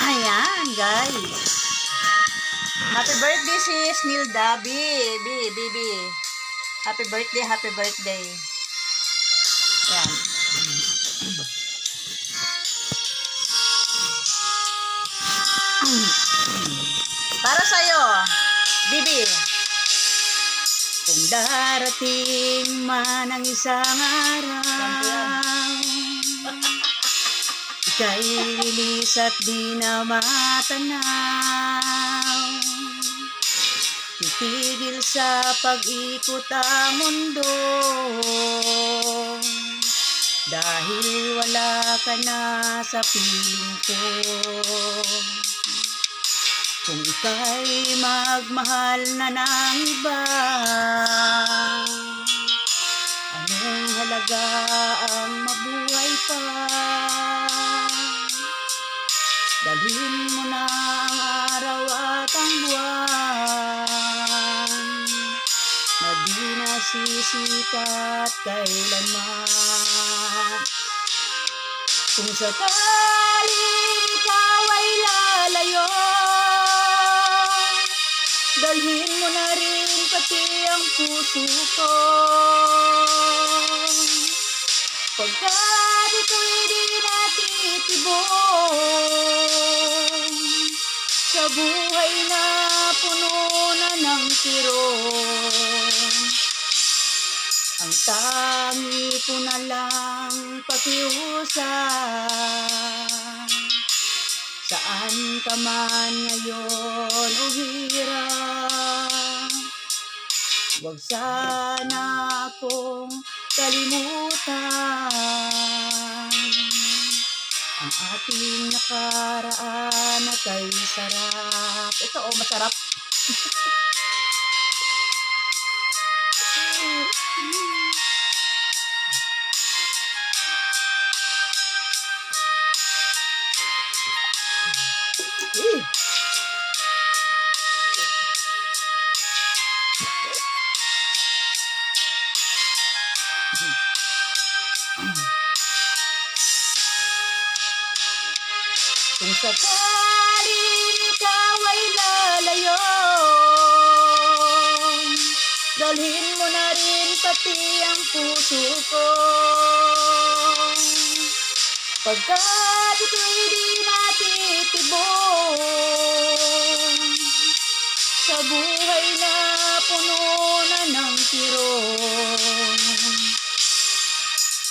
Ayan, guys. Happy birthday, sis Nilda. Bibi. Happy birthday, happy birthday. Ayan. Para sa'yo, Bibi. Kung darating man ang isang araw, ika'y lilis at di na matanaw. Titigil sa pag-ikot ang mundo, dahil wala ka na sa piling ko. Kung ika'y magmahal na ng iba, anong halaga ang mabuhay pa? Dalhin mo na ang araw at ang buwan, na di nasisikat kailanman. Kung sakaling ikaw ay lalayo, dalhin mo na rin pati ang puso ko. Pagkat ito'y di natitibong sa buhay na puno na ng kirong, ang tangi ko na lang pakiusap. Saan ka man ngayon o hirap, huwag sana akong kalimutan. Ang ating nakaraan na kay sarap. Ito masarap. Kung sakaling ikaw ay lalayo, dalhin mo na rin pati ang puso ko. Pagkat ito'y di natitibong sa buhay na puno na ng kirong,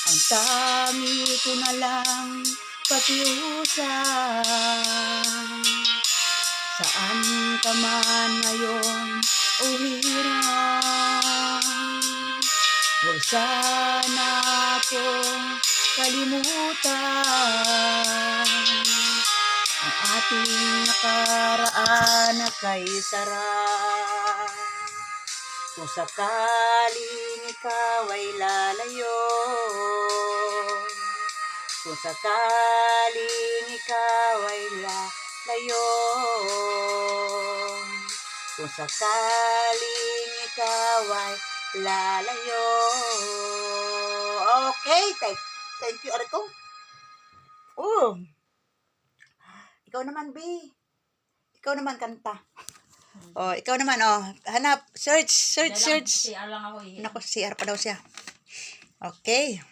ang tangi ko na lang pakiusap. Saan ka man ngayon o hirap, huwag sana akong kalimutan. Ang ating nakaraan na kay sarap. Kung sakaling ikaw ay lalayo, kung sakaling ikaw ay lalayo, kung sakaling ikaw ay lalayo. Okay, thank you, Ariko. Ikaw naman, B. Ikaw naman kanta. Ikaw naman, hanap, search. CR lang ako eh. Naku, CR pa daw siya. Okay.